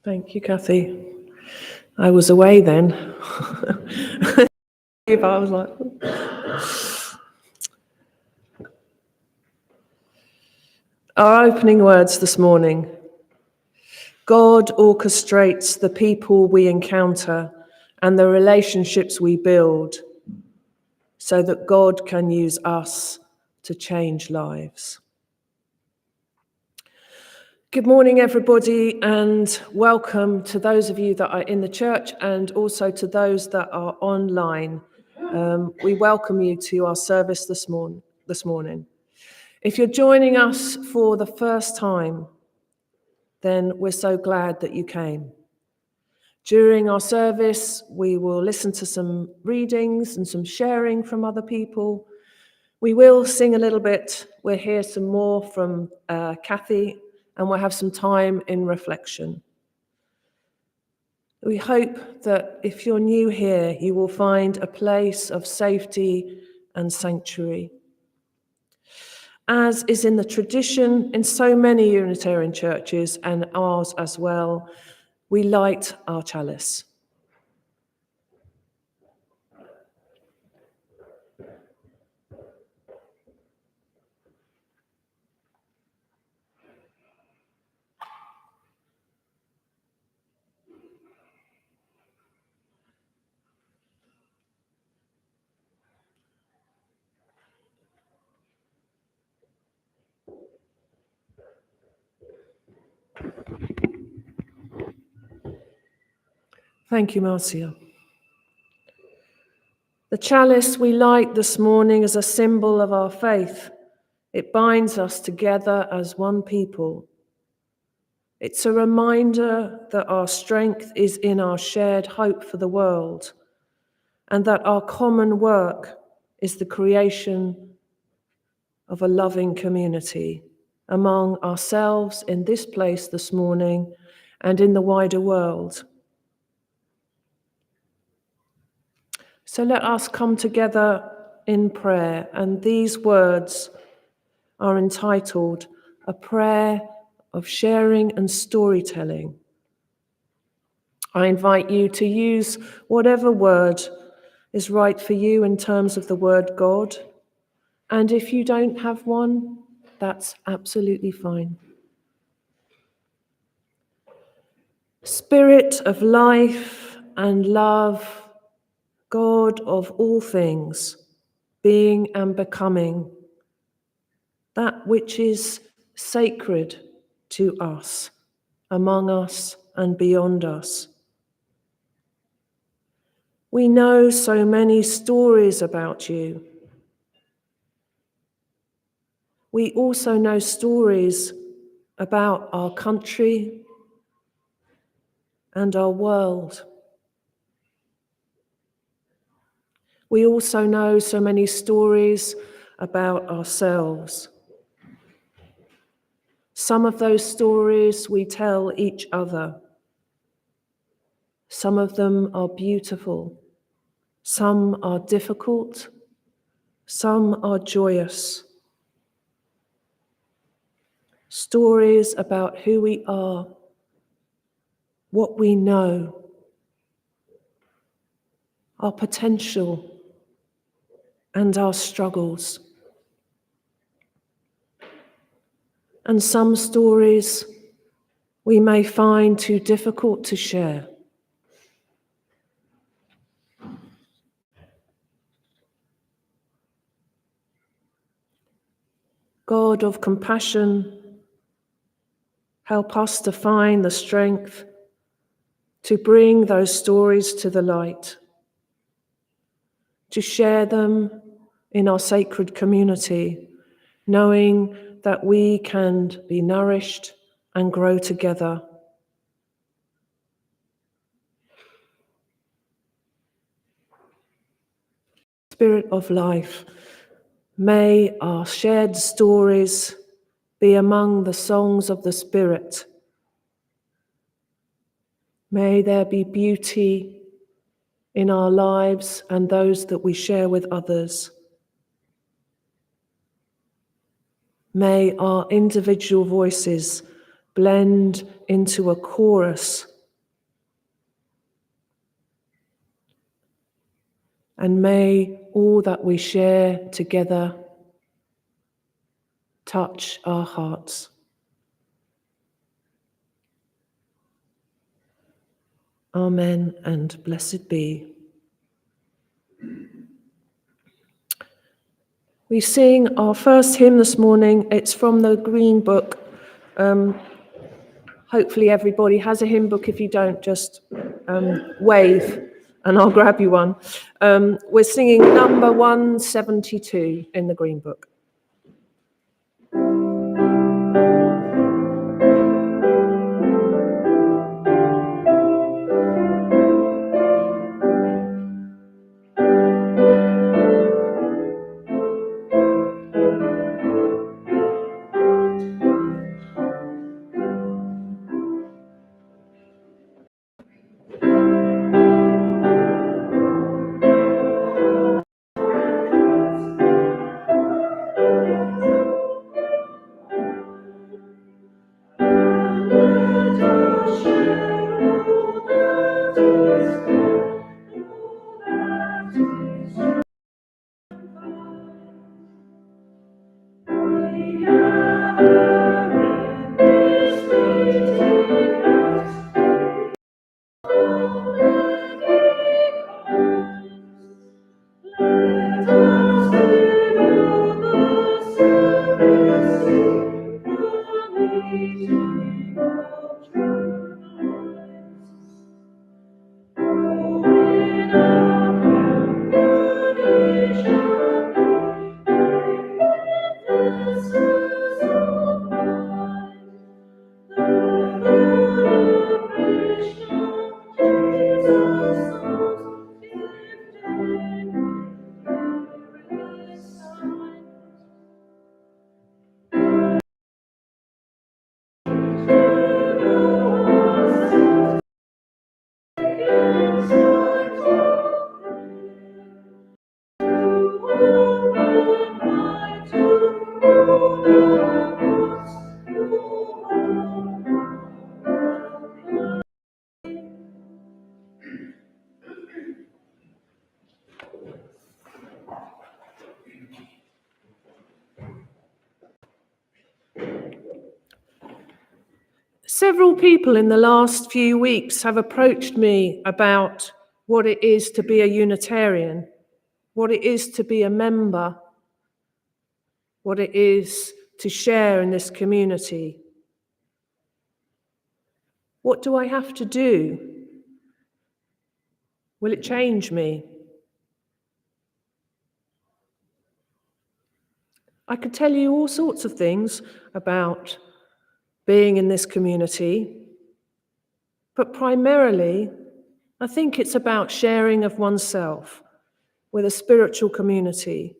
Thank you, Kathy. I was away then. I was like, our opening words this morning. God orchestrates the people we encounter and the relationships we build so that God can use us to change lives. Good morning, everybody, and welcome to those of you that are in the church and also to those that are online. We welcome you to our service this morning. If you're joining us for the first time, then we're so glad that you came. During our service, we will listen to some readings and some sharing from other people. We will sing a little bit. We'll hear some more from Kathy, and we'll have some time in reflection. We hope that if you're new here, you will find a place of safety and sanctuary. As is in the tradition in so many Unitarian churches and ours as well, we light our chalice. Thank you, Marcia. The chalice we light this morning is a symbol of our faith. It binds us together as one people. It's a reminder that our strength is in our shared hope for the world, and that our common work is the creation of a loving community among ourselves in this place this morning and in the wider world. So let us come together in prayer, and these words are entitled A Prayer of Sharing and Storytelling. I invite you to use whatever word is right for you in terms of the word God, and if you don't have one, that's absolutely fine. Spirit of life and love, God of all things, being and becoming, that which is sacred to us, among us and beyond us. We know so many stories about you. We also know stories about our country and our world. We also know so many stories about ourselves. Some of those stories we tell each other. Some of them are beautiful. Some are difficult. Some are joyous. Stories about who we are, what we know, our potential, and our struggles. And some stories we may find too difficult to share. God of compassion, help us to find the strength to bring those stories to the light, to share them in our sacred community, knowing that we can be nourished and grow together. Spirit of life, may our shared stories be among the songs of the Spirit. May there be beauty in our lives and those that we share with others. May our individual voices blend into a chorus, and may all that we share together touch our hearts. Amen and blessed be. We sing our first hymn this morning. It's from the Green Book. Hopefully everybody has a hymn book. If you don't, just wave and I'll grab you one. We're singing number 172 in the Green Book. Several people in the last few weeks have approached me about what it is to be a Unitarian, what it is to be a member, what it is to share in this community. What do I have to do? Will it change me? I could tell you all sorts of things about being in this community, but primarily, I think it's about sharing of oneself with a spiritual community,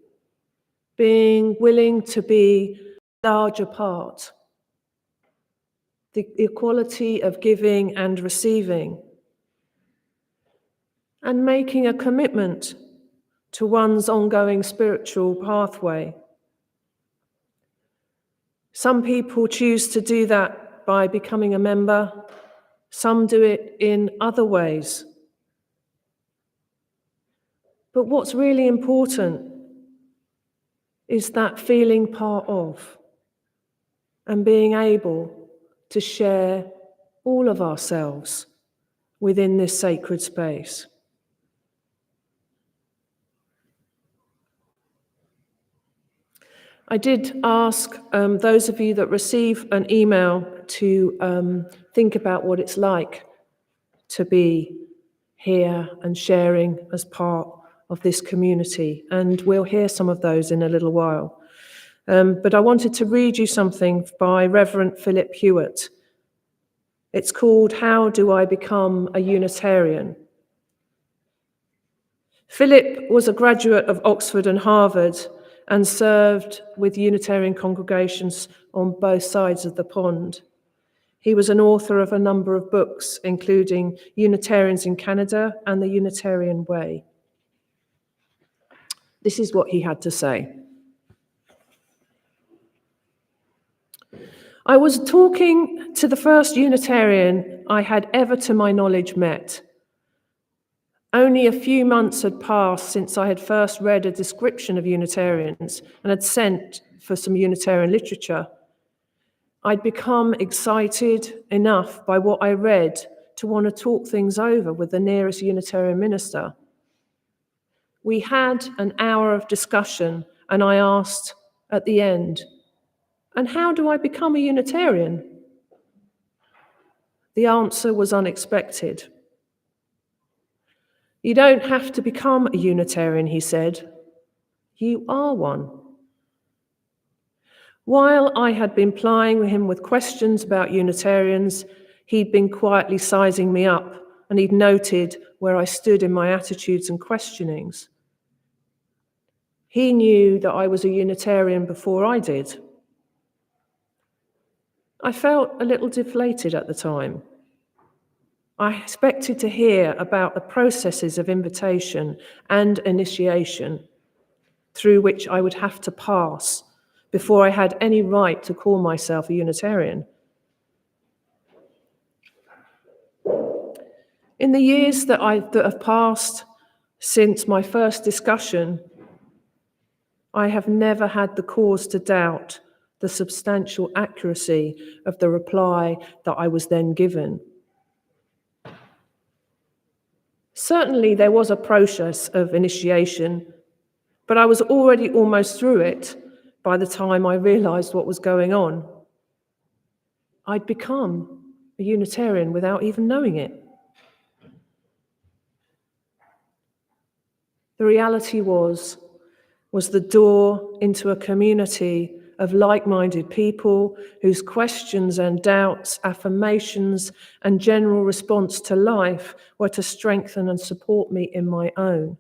being willing to be a larger part, the equality of giving and receiving, and making a commitment to one's ongoing spiritual pathway. Some people choose to do that by becoming a member. Some do it in other ways. But what's really important is that feeling part of and being able to share all of ourselves within this sacred space. I did ask those of you that receive an email to think about what it's like to be here and sharing as part of this community, and we'll hear some of those in a little while. But I wanted to read you something by Reverend Philip Hewitt. It's called "How Do I Become a Unitarian?" Philip was a graduate of Oxford and Harvard and served with Unitarian congregations on both sides of the pond. He was an author of a number of books, including Unitarians in Canada and the Unitarian Way. This is what he had to say. I was talking to the first Unitarian I had ever, to my knowledge, met. Only a few months had passed since I had first read a description of Unitarians and had sent for some Unitarian literature. I'd become excited enough by what I read to want to talk things over with the nearest Unitarian minister. We had an hour of discussion, and I asked at the end, "And how do I become a Unitarian?" The answer was unexpected. "You don't have to become a Unitarian," he said. "You are one." While I had been plying him with questions about Unitarians, he'd been quietly sizing me up, and he'd noted where I stood in my attitudes and questionings. He knew that I was a Unitarian before I did. I felt a little deflated at the time. I expected to hear about the processes of invitation and initiation through which I would have to pass before I had any right to call myself a Unitarian. In the years that have passed since my first discussion, I have never had the cause to doubt the substantial accuracy of the reply that I was then given. Certainly, there was a process of initiation, but I was already almost through it by the time I realized what was going on. I'd become a Unitarian without even knowing it. The reality was the door into a community of like-minded people whose questions and doubts, affirmations, and general response to life were to strengthen and support me in my own.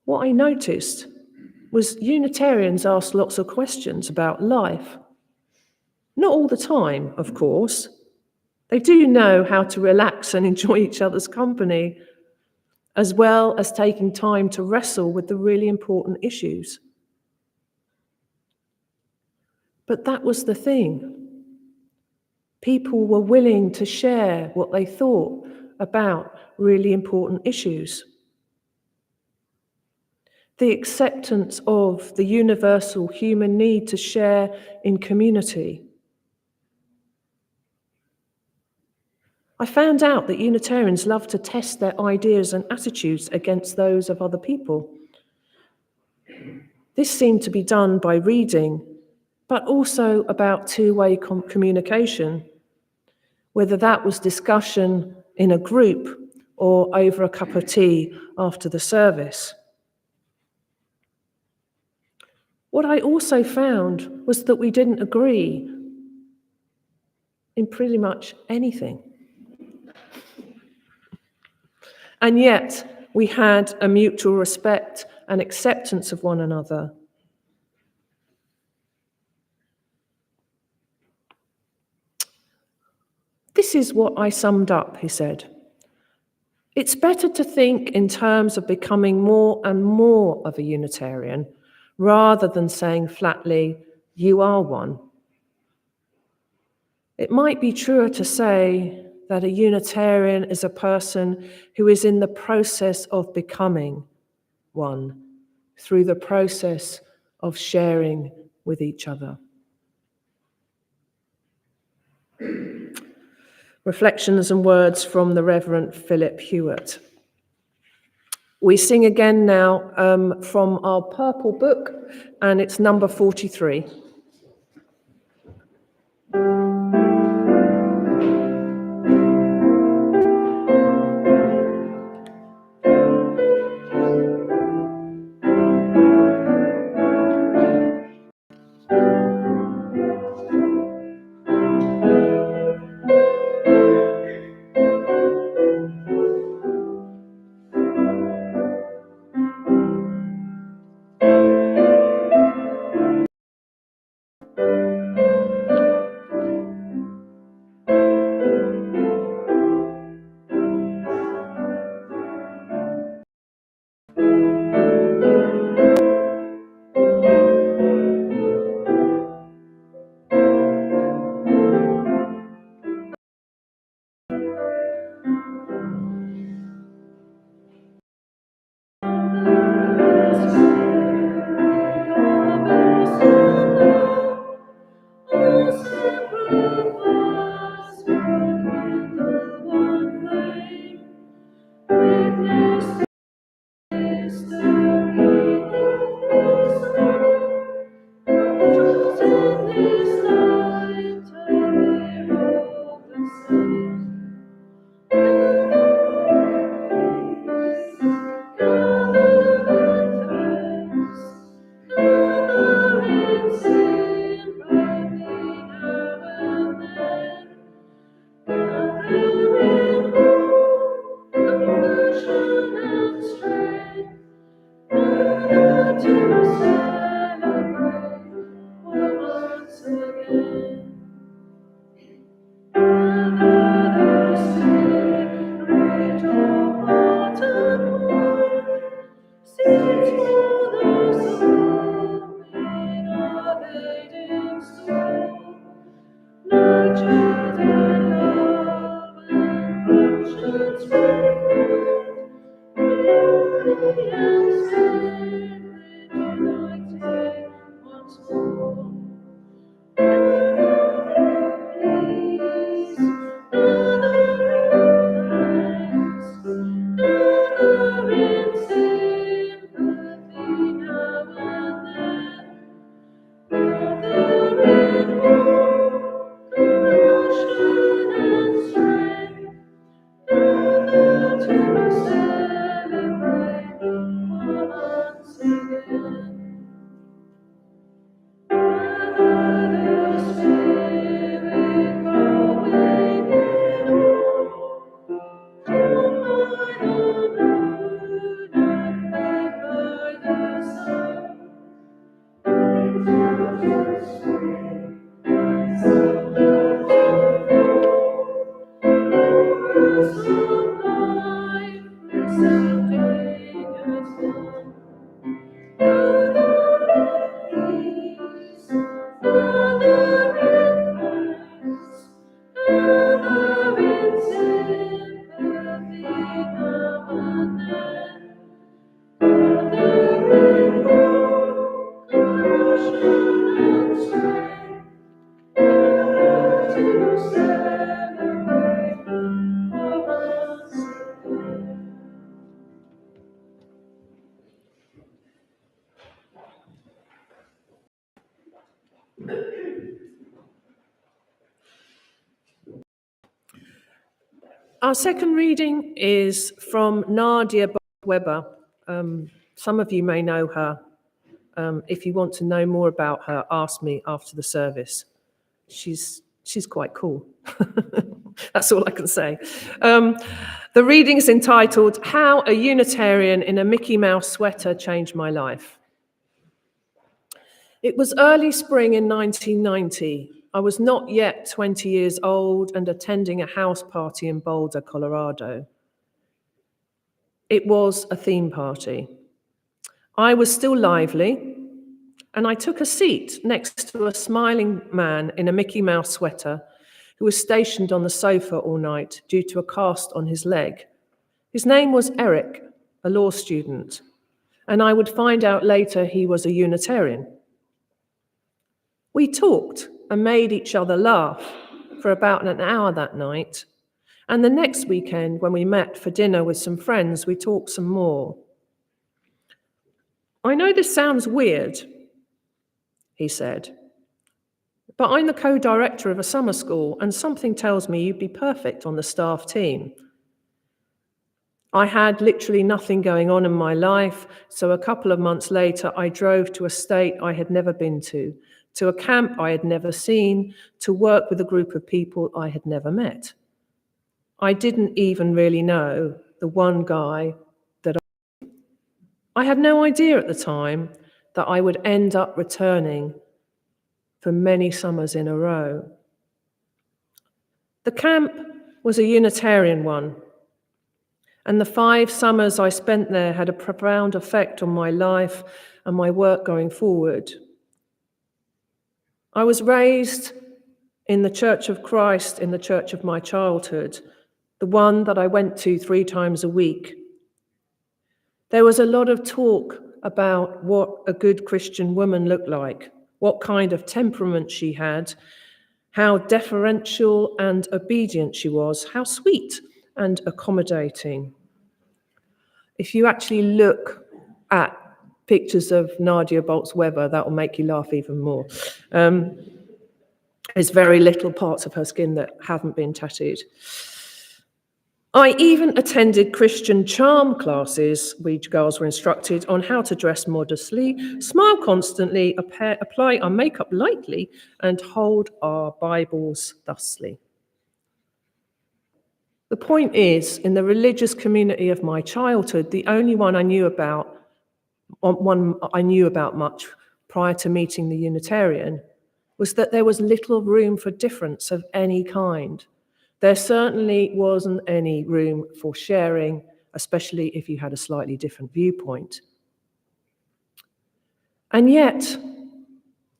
What I noticed was Unitarians asked lots of questions about life. Not all the time, of course. They do know how to relax and enjoy each other's company, as well as taking time to wrestle with the really important issues. But that was the thing. People were willing to share what they thought about really important issues. The acceptance of the universal human need to share in community. I found out that Unitarians love to test their ideas and attitudes against those of other people. This seemed to be done by reading, but also about two-way communication, whether that was discussion in a group or over a cup of tea after the service. What I also found was that we didn't agree in pretty much anything. And yet we had a mutual respect and acceptance of one another. This is what I summed up, he said. It's better to think in terms of becoming more and more of a Unitarian rather than saying flatly, you are one. It might be truer to say that a Unitarian is a person who is in the process of becoming one through the process of sharing with each other. Reflections and words from the Reverend Philip Hewitt. We sing again now from our purple book, and it's number 43. Our second reading is from Nadia Weber. Some of you may know her. If you want to know more about her, ask me after the service. She's quite cool. That's all I can say. The reading is entitled, How a Unitarian in a Mickey Mouse Sweater Changed My Life. It was early spring in 1990. I was not yet 20 years old and attending a house party in Boulder, Colorado. It was a theme party. I was still lively, and I took a seat next to a smiling man in a Mickey Mouse sweater who was stationed on the sofa all night due to a cast on his leg. His name was Eric, a law student, and I would find out later he was a Unitarian. We talked and made each other laugh for about an hour that night, and the next weekend when we met for dinner with some friends, we talked some more. I know this sounds weird, he said, but I'm the co-director of a summer school and something tells me you'd be perfect on the staff team. I had literally nothing going on in my life, so a couple of months later, I drove to a state I had never been to a camp I had never seen, to work with a group of people I had never met. I didn't even really know the one guy that I had no idea at the time that I would end up returning for many summers in a row. The camp was a Unitarian one, and the 5 summers I spent there had a profound effect on my life and my work going forward. I was raised in the Church of Christ, in the church of my childhood, the one that I went to 3 times a week. There was a lot of talk about what a good Christian woman looked like, what kind of temperament she had, how deferential and obedient she was, how sweet and accommodating. If you actually look at pictures of Nadia Bolz-Weber, that will make you laugh even more. There's very little parts of her skin that haven't been tattooed. I even attended Christian charm classes. We girls were instructed on how to dress modestly, smile constantly, apply our makeup lightly, and hold our Bibles thusly. The point is, in the religious community of my childhood, the only one I knew about much prior to meeting the Unitarian, was that there was little room for difference of any kind. There certainly wasn't any room for sharing, especially if you had a slightly different viewpoint. And yet,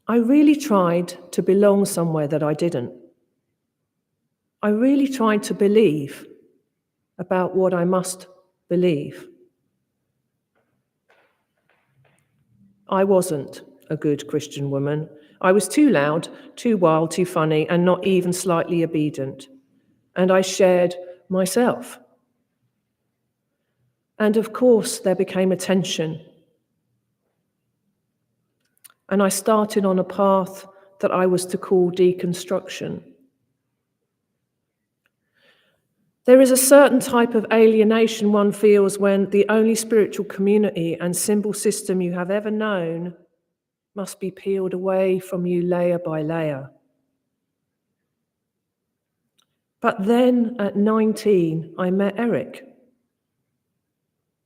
I really tried to belong somewhere that I didn't. I really tried to believe about what I must believe. I wasn't a good Christian woman. I was too loud, too wild, too funny, and not even slightly obedient. And I shared myself. And of course, there became a tension. And I started on a path that I was to call deconstruction. There is a certain type of alienation one feels when the only spiritual community and symbol system you have ever known must be peeled away from you layer by layer. But then at 19, I met Eric.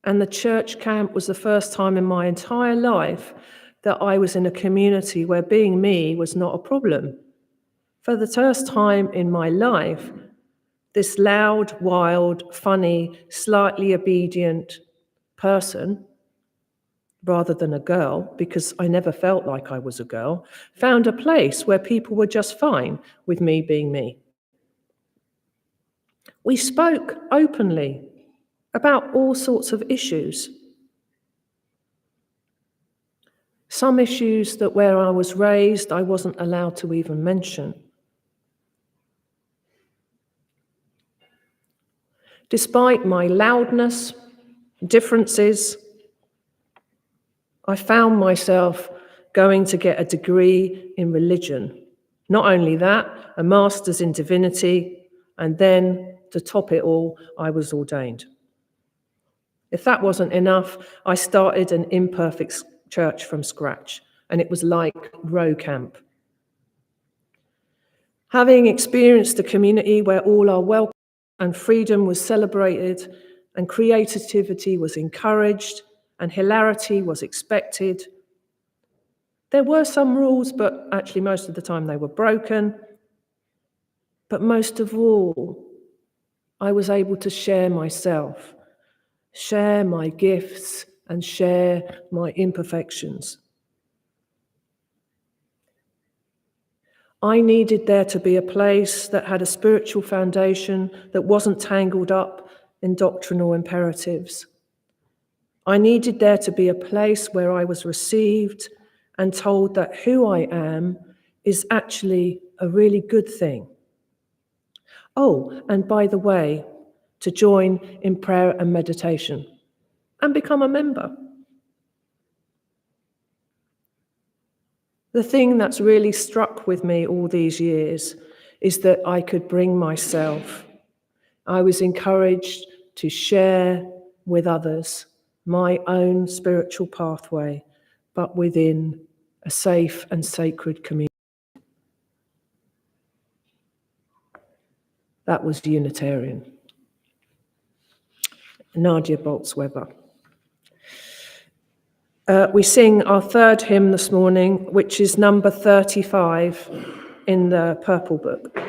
And the church camp was the first time in my entire life that I was in a community where being me was not a problem. For the first time in my life, this loud, wild, funny, slightly obedient person, rather than a girl, because I never felt like I was a girl, found a place where people were just fine with me being me. We spoke openly about all sorts of issues. Some issues that where I was raised, I wasn't allowed to even mention. Despite my loudness, differences, I found myself going to get a degree in religion. Not only that, a master's in divinity, and then to top it all, I was ordained. If that wasn't enough, I started an imperfect church from scratch, and it was like row camp. Having experienced a community where all are welcome and freedom was celebrated and creativity was encouraged and hilarity was expected, there were some rules, but actually most of the time they were broken. But most of all, I was able to share myself, share my gifts, and share my imperfections. I needed there to be a place that had a spiritual foundation that wasn't tangled up in doctrinal imperatives. I needed there to be a place where I was received and told that who I am is actually a really good thing. Oh, and by the way, to join in prayer and meditation and become a member. The thing that's really struck with me all these years is that I could bring myself. I was encouraged to share with others my own spiritual pathway, but within a safe and sacred community. That was Unitarian. Nadia Bolz-Weber. We sing our third hymn this morning, which is number 35 in the Purple Book.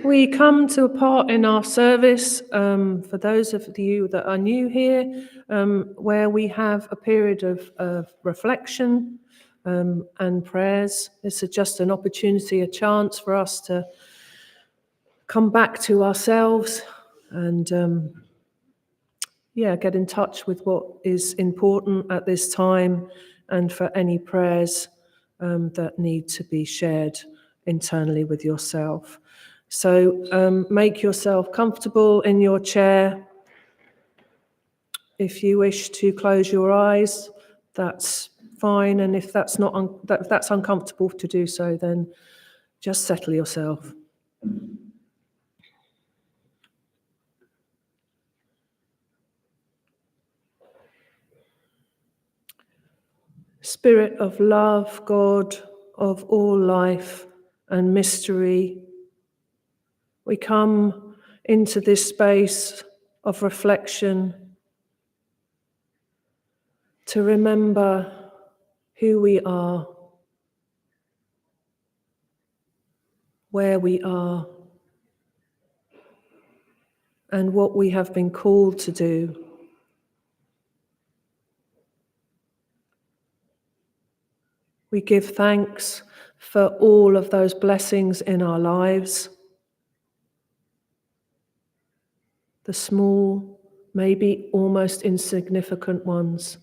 We come to a part in our service, for those of you that are new here, where we have a period of reflection and prayers. It's just an opportunity, a chance for us to come back to ourselves and get in touch with what is important at this time, and for any prayers that need to be shared internally with yourself. So make yourself comfortable in your chair. If you wish to close your eyes, that's fine. And if that's not if that's uncomfortable to do so, then Just settle yourself. Spirit of love, God of all life and mystery, we come into this space of reflection to remember who we are, where we are, and what we have been called to do. We give thanks for all of those blessings in our lives, the small, maybe almost insignificant ones,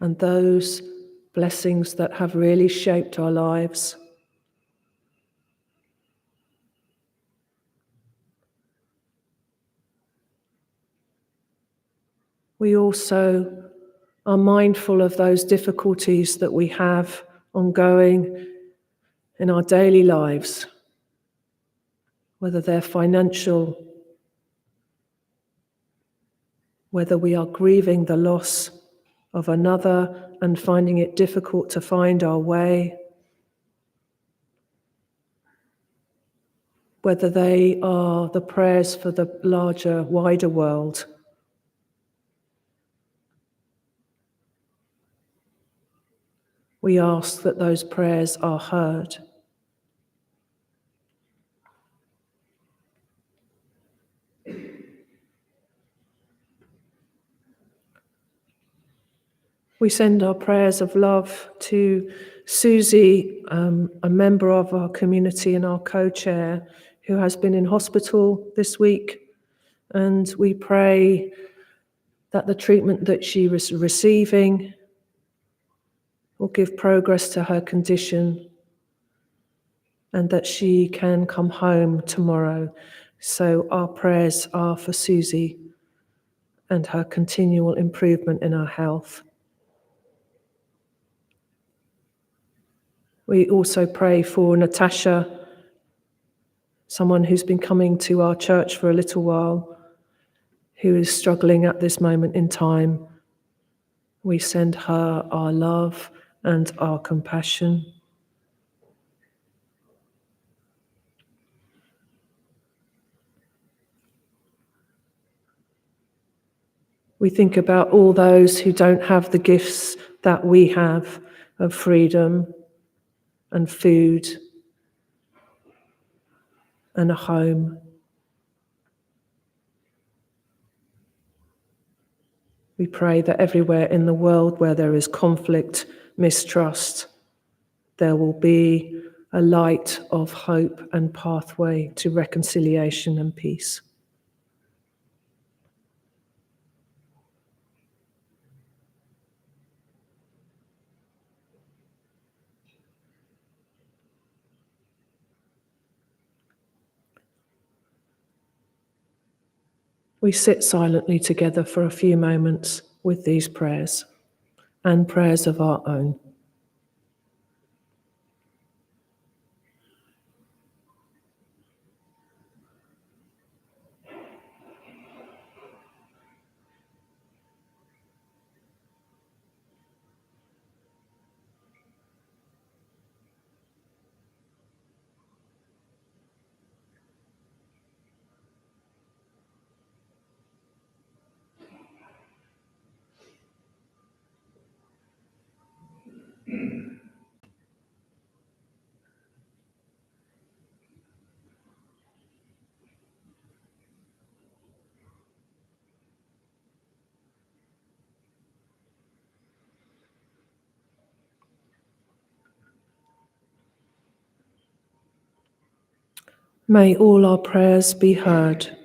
and those blessings that have really shaped our lives. We also are mindful of those difficulties that we have ongoing in our daily lives, whether they're financial, whether we are grieving the loss of another and finding it difficult to find our way, whether they are the prayers for the larger, wider world. We ask that those prayers are heard. We send our prayers of love to Susie, a member of our community and our co-chair, who has been in hospital this week. And we pray that the treatment that she was receiving will give progress to her condition and that she can come home tomorrow. So our prayers are for Susie and her continual improvement in her health. We also pray for Natasha, someone who's been coming to our church for a little while, who is struggling at this moment in time. We send her our love and our compassion. We think about all those who don't have the gifts that we have of freedom and food and a home. We pray that everywhere in the world where there is conflict, mistrust, there will be a light of hope and pathway to reconciliation and peace. We sit silently together for a few moments with these prayers and prayers of our own. May all our prayers be heard.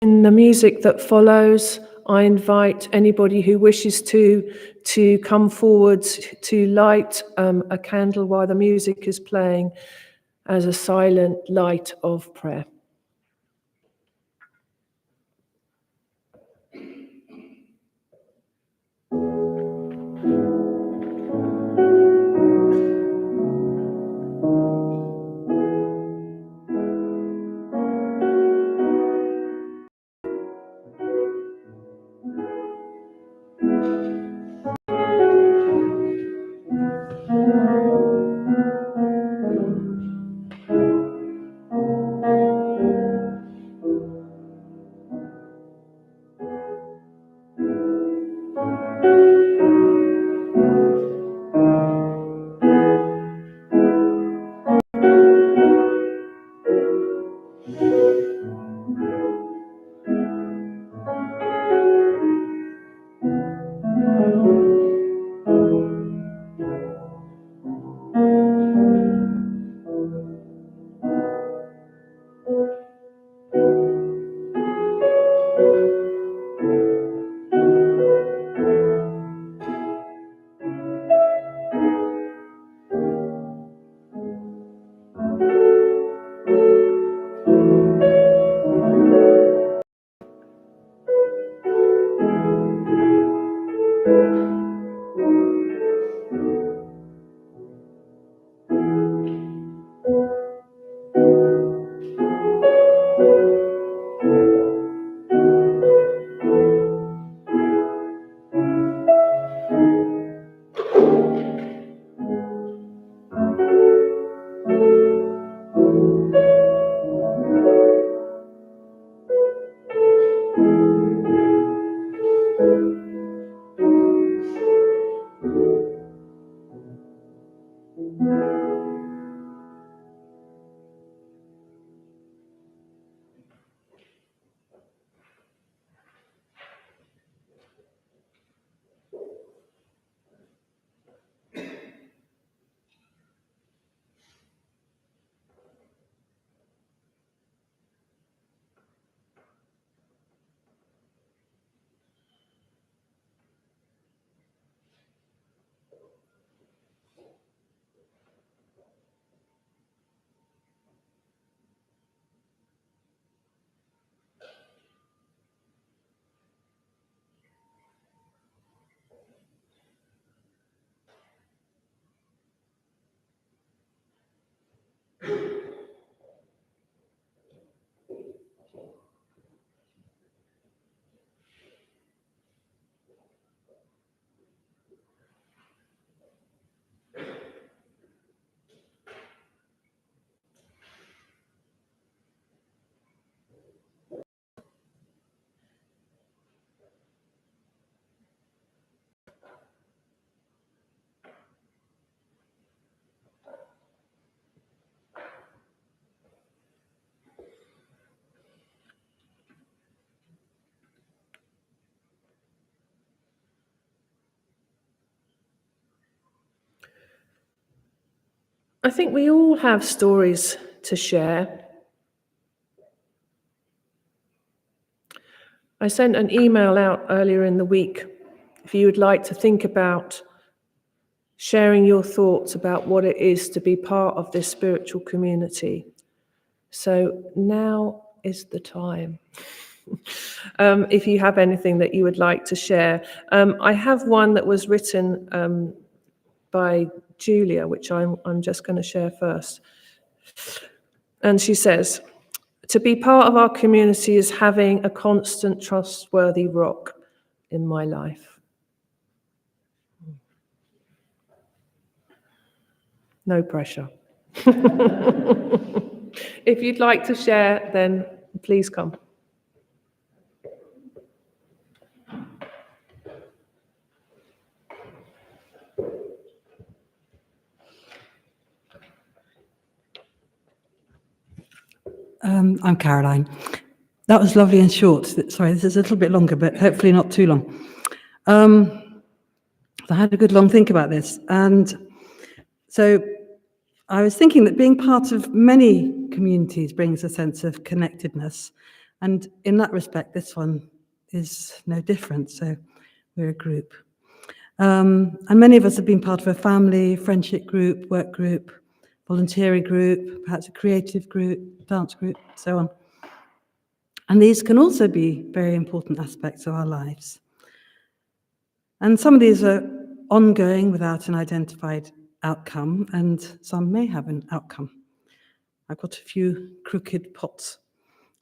In the music that follows, I invite anybody who wishes to come forward to light a candle while the music is playing as a silent light of prayer. I think we all have stories to share. I sent an email out earlier in the week if you would like to think about sharing your thoughts about what it is to be part of this spiritual community. So now is the time. If you have anything that you would like to share. I have one that was written by Julia, which I'm just going to share first. And she says, to be part of our community is having a constant, trustworthy rock in my life. No pressure. If you'd like to share, then please come. I'm Caroline. That was lovely and short. Sorry, this is a little bit longer, but hopefully not too long. I had a good long think about this. And so I was thinking that being part of many communities brings a sense of connectedness. And in that respect, this one is no different. So we're a group. And many of us have been part of a family, friendship group, work group, volunteering group, perhaps a creative group, dance group, so on. And these can also be very important aspects of our lives. And some of these are ongoing without an identified outcome, and some may have an outcome. I've got a few crooked pots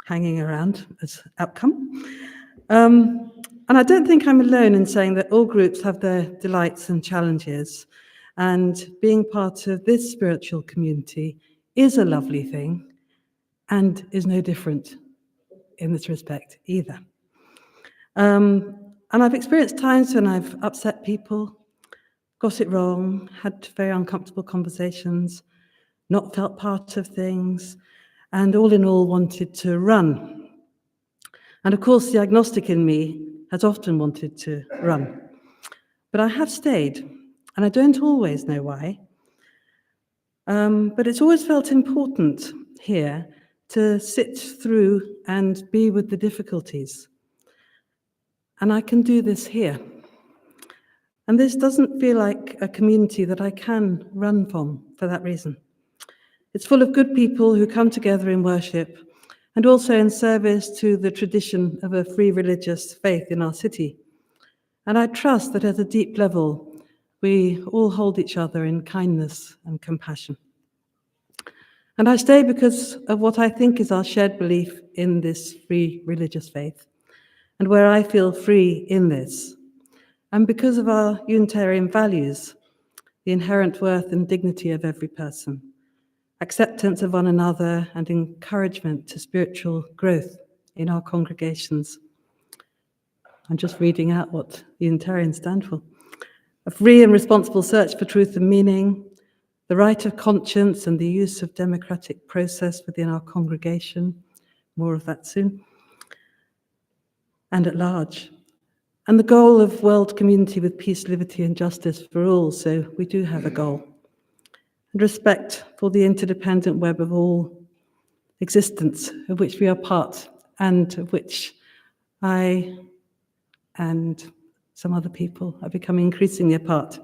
hanging around as outcome. And I don't think I'm alone in saying that all groups have their delights and challenges, and being part of this spiritual community is a lovely thing and is no different in this respect either. And I've experienced times when I've upset people, got it wrong, had very uncomfortable conversations, not felt part of things, and all in all wanted to run. And of course, the agnostic in me has often wanted to run. But I have stayed, and I don't always know why. But it's always felt important here to sit through and be with the difficulties. And I can do this here. And this doesn't feel like a community that I can run from for that reason. It's full of good people who come together in worship and also in service to the tradition of a free religious faith in our city. And I trust that at a deep level, we all hold each other in kindness and compassion. And I stay because of what I think is our shared belief in this free religious faith, and where I feel free in this. And because of our Unitarian values, the inherent worth and dignity of every person, acceptance of one another, and encouragement to spiritual growth in our congregations. I'm just reading out what Unitarians stand for. A free and responsible search for truth and meaning, the right of conscience and the use of democratic process within our congregation, more of that soon, and at large. And the goal of world community with peace, liberty, and justice for all, so we do have a goal. And respect for the interdependent web of all existence, of which we are part, and of which I and some other people are becoming increasingly a part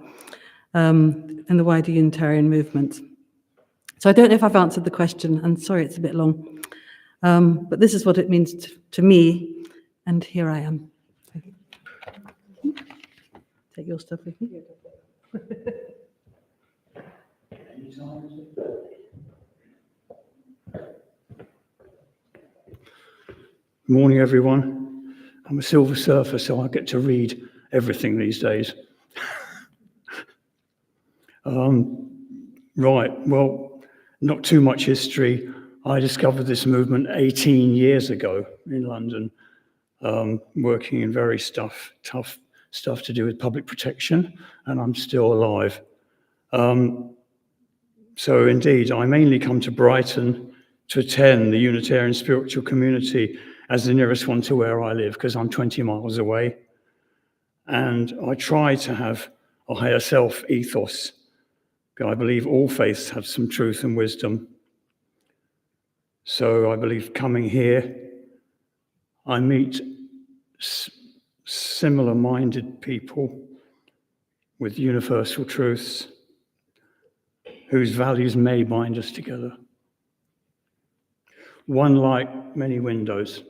in the wider Unitarian movement. So I don't know if I've answered the question, and sorry it's a bit long, but this is what it means to me, and here I am. Take your stuff with me. Morning, everyone. I'm a silver surfer, so I get to read everything these days. Right, well, not too much history. I discovered this movement 18 years ago in London, working in very tough stuff to do with public protection, and I'm still alive. So indeed, I mainly come to Brighton to attend the Unitarian Spiritual Community as the nearest one to where I live, because I'm 20 miles away. And I try to have a higher self ethos, I believe all faiths have some truth and wisdom. So I believe coming here, I meet similar-minded people with universal truths whose values may bind us together. One light, many windows.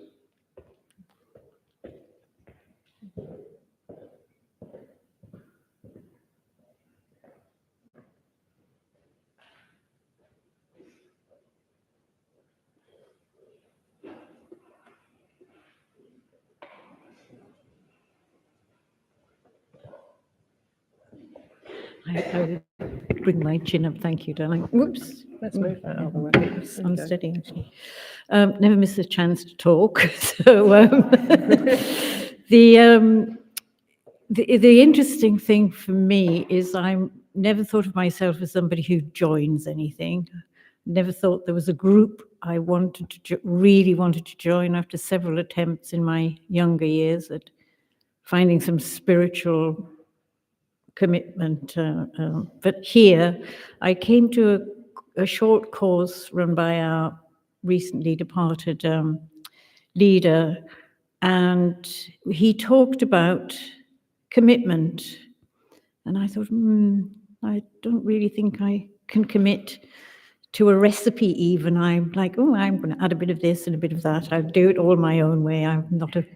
I would bring my chin up. Thank you, darling. Whoops. Let's move that out of the way. It's unsteady, actually. Never miss a chance to talk. So the interesting thing for me is I never thought of myself as somebody who joins anything. Never thought there was a group I really wanted to join after several attempts in my younger years at finding some spiritual commitment. But here, I came to a short course run by our recently departed leader, and he talked about commitment. And I thought, I don't really think I can commit to a recipe even. I'm like, oh, I'm going to add a bit of this and a bit of that. I'll do it all my own way. I'm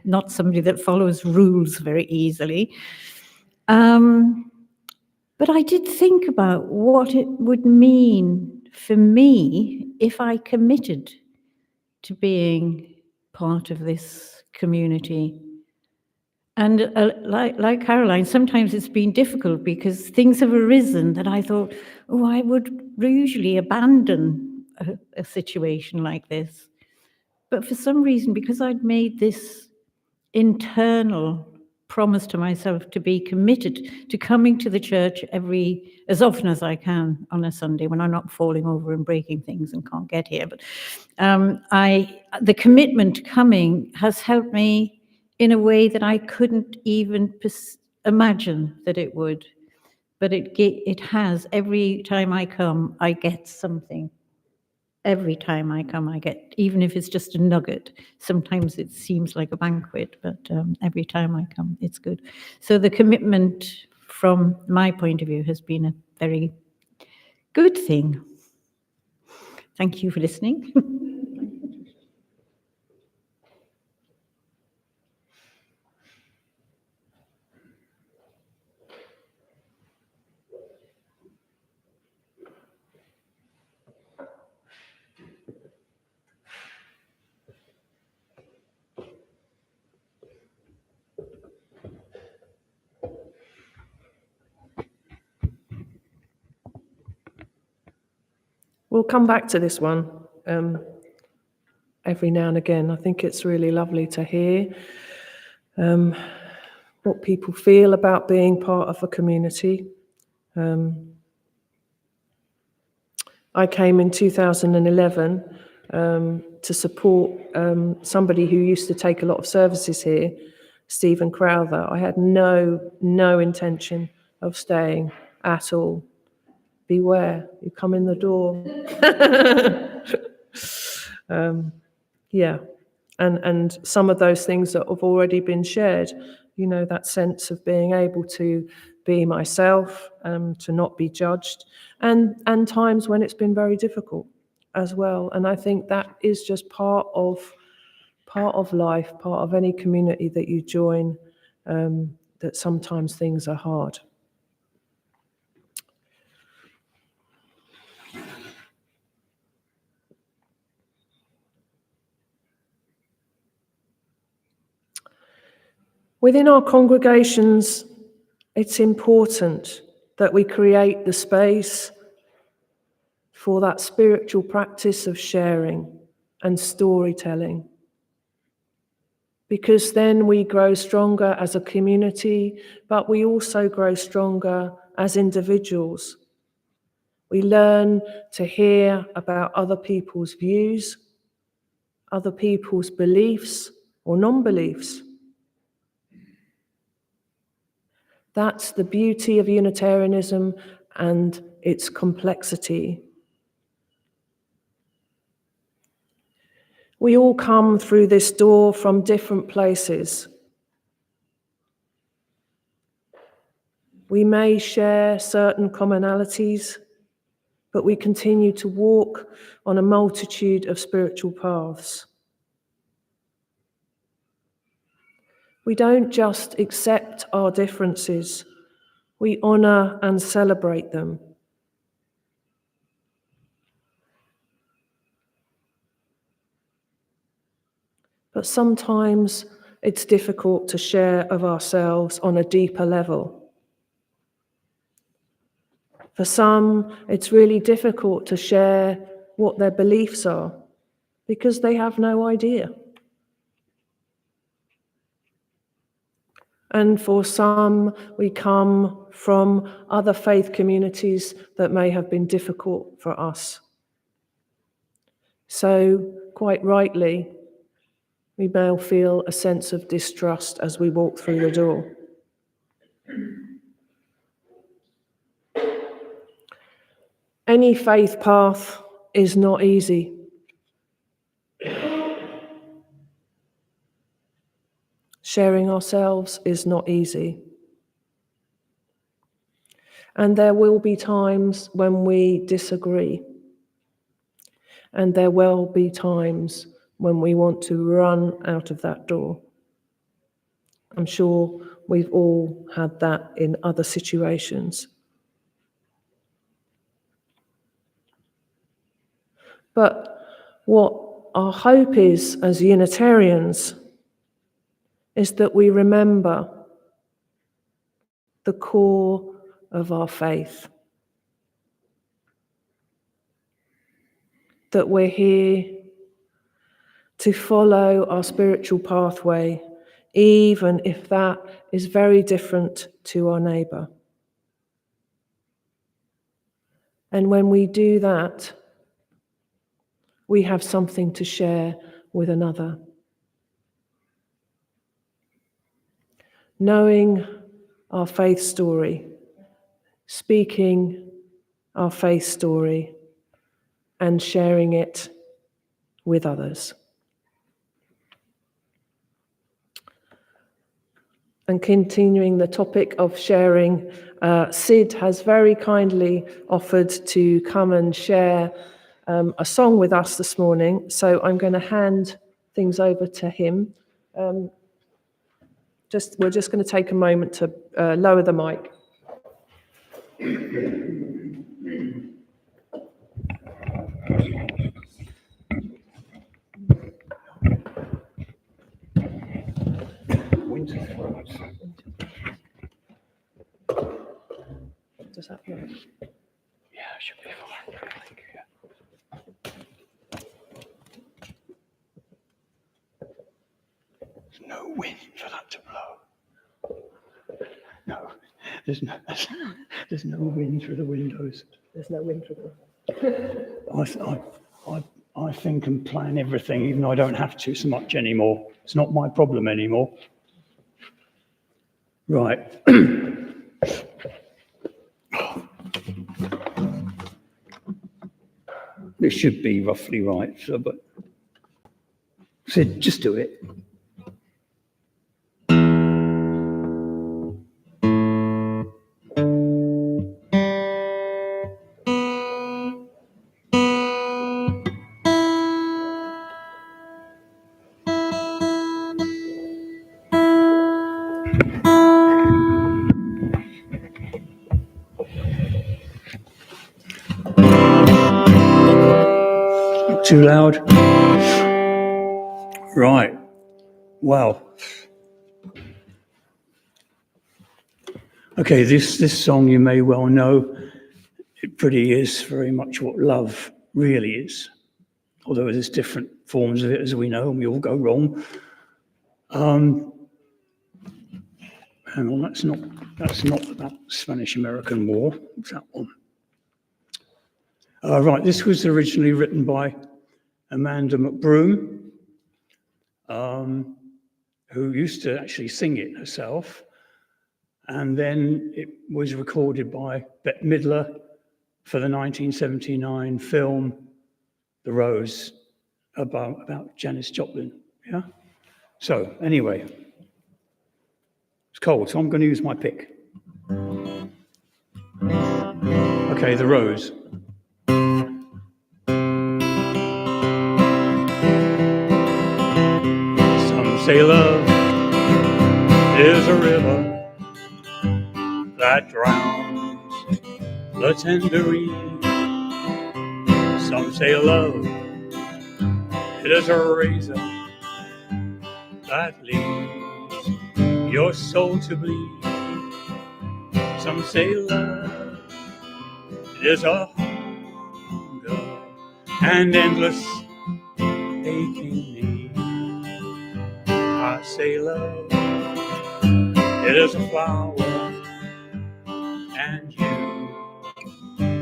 not somebody that follows rules very easily. But I did think about what it would mean for me if I committed to being part of this community. And like Caroline, sometimes it's been difficult because things have arisen that I thought, oh, I would usually abandon a situation like this. But for some reason, because I'd made this internal promise to myself to be committed to coming to the church as often as I can on a Sunday when I'm not falling over and breaking things and can't get here. But the commitment to coming has helped me in a way that I couldn't even imagine that it would. But it has. Every time I come, I get something. Every time I come, I get, even if it's just a nugget. Sometimes it seems like a banquet, but every time I come, it's good. So the commitment, from my point of view, has been a very good thing. Thank you for listening. We'll come back to this one every now and again. I think it's really lovely to hear what people feel about being part of a community. I came in 2011 to support somebody who used to take a lot of services here, Stephen Crowther. I had no intention of staying at all. Beware, you come in the door. Yeah, and some of those things that have already been shared, you know, that sense of being able to be myself, to not be judged, and times when it's been very difficult as well. And I think that is just part of life, part of any community that you join, that sometimes things are hard. Within our congregations, it's important that we create the space for that spiritual practice of sharing and storytelling, because then we grow stronger as a community, but we also grow stronger as individuals. We learn to hear about other people's views, other people's beliefs or non-beliefs. That's the beauty of Unitarianism and its complexity. We all come through this door from different places. We may share certain commonalities, but we continue to walk on a multitude of spiritual paths. We don't just accept our differences, we honour and celebrate them. But sometimes it's difficult to share of ourselves on a deeper level. For some, it's really difficult to share what their beliefs are because they have no idea. And for some, we come from other faith communities that may have been difficult for us. So, quite rightly, we may feel a sense of distrust as we walk through the door. Any faith path is not easy. Sharing ourselves is not easy. And there will be times when we disagree. And there will be times when we want to run out of that door. I'm sure we've all had that in other situations. But what our hope is as Unitarians is that we remember the core of our faith. That we're here to follow our spiritual pathway, even if that is very different to our neighbour. And when we do that, we have something to share with another. Knowing our faith story, speaking our faith story, and sharing it with others. And continuing the topic of sharing, Sid has very kindly offered to come and share a song with us this morning. So I'm going to hand things over to him. We're just going to take a moment to lower the mic. Does that work? Yeah, should be fine. Thank you. There's no wind for that to blow. No, there's no wind through the windows. There's no wind for them. I think and plan everything, even though I don't have to so much anymore. It's not my problem anymore. Right. This should be roughly right, so, but Sid, just do it. Not too loud. Right. Wow. Okay, this song you may well know. It pretty is very much what love really is. Although there's different forms of it, as we know, and we all go wrong. Hang on, that's not about Spanish-American War. What's that one? Right, this was originally written by Amanda McBroom, who used to actually sing it herself. And then it was recorded by Bette Midler for the 1979 film The Rose about Janis Joplin. Yeah? So, anyway, it's cold, so I'm going to use my pick. Okay, The Rose. Some say love is a river that drowns the tender reed. Some say love, it is a razor that leaves your soul to bleed. Some say love, it is a hunger and endless aching need. I say love, it is a flower, and you,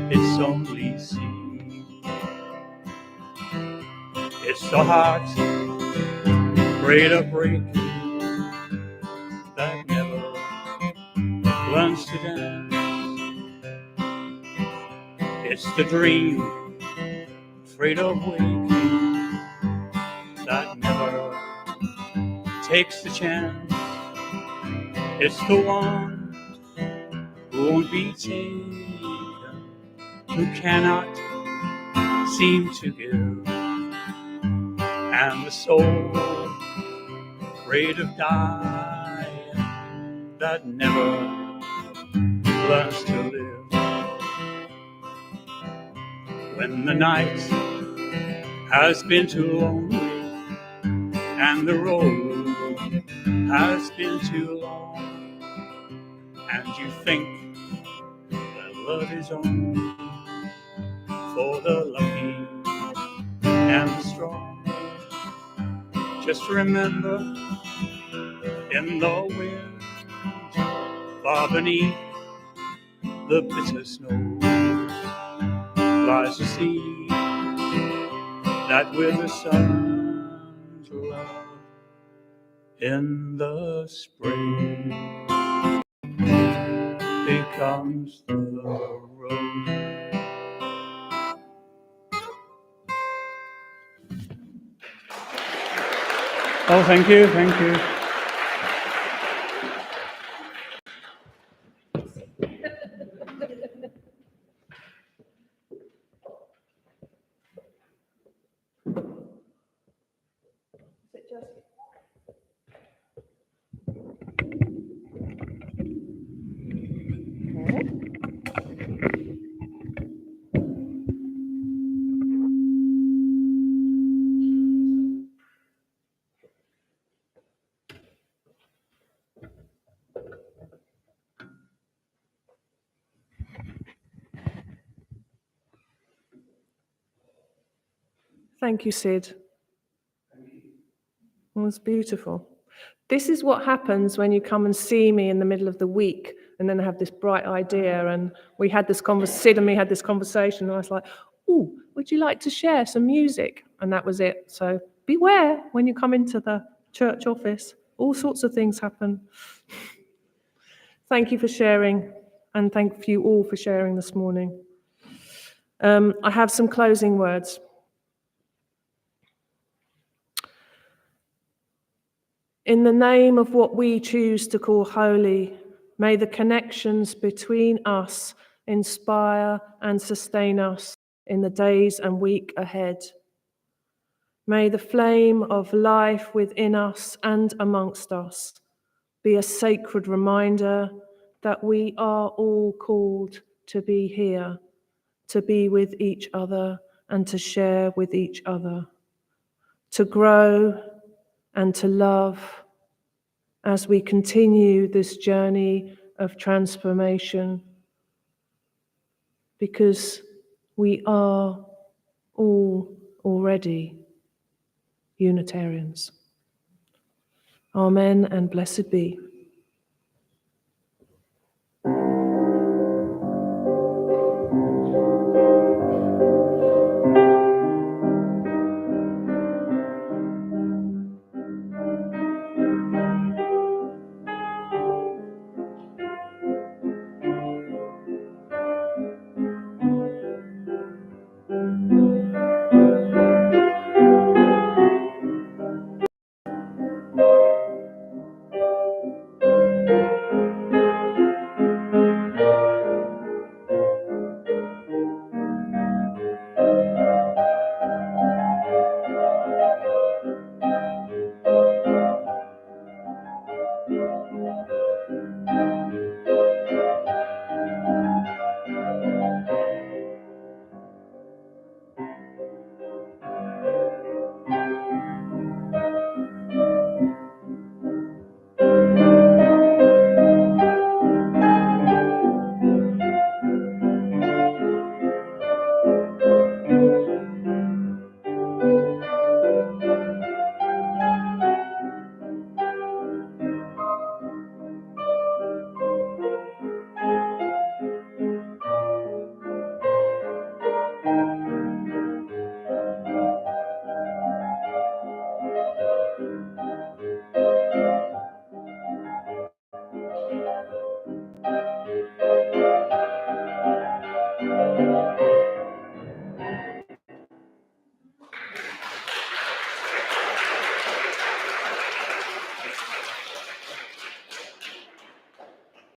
its only seed. It's the heart, afraid of breaking, that never learns to dance. It's the dream, afraid of waking, that never takes the chance. It's the one who won't be taken, who cannot seem to give, and the soul afraid of dying, that never learns to live. When the night has been too lonely and the road has been too long, and you think that love is only for the lucky and the strong, just remember, in the wind, far beneath the bitter snow, lies a seed that with the sun's love in the spring becomes the rose. Oh, thank you, thank you. Thank you, Sid. It was beautiful. This is what happens when you come and see me in the middle of the week and then have this bright idea. And we had this Sid and me had this conversation, and I was like, "Oh, would you like to share some music?" And that was it. So beware when you come into the church office. All sorts of things happen. Thank you for sharing, and thank you all for sharing this morning. I have some closing words. In the name of what we choose to call holy, may the connections between us inspire and sustain us in the days and week ahead. May the flame of life within us and amongst us be a sacred reminder that we are all called to be here, to be with each other and to share with each other, to grow and to love as we continue this journey of transformation, because we are all already Unitarians. Amen and blessed be.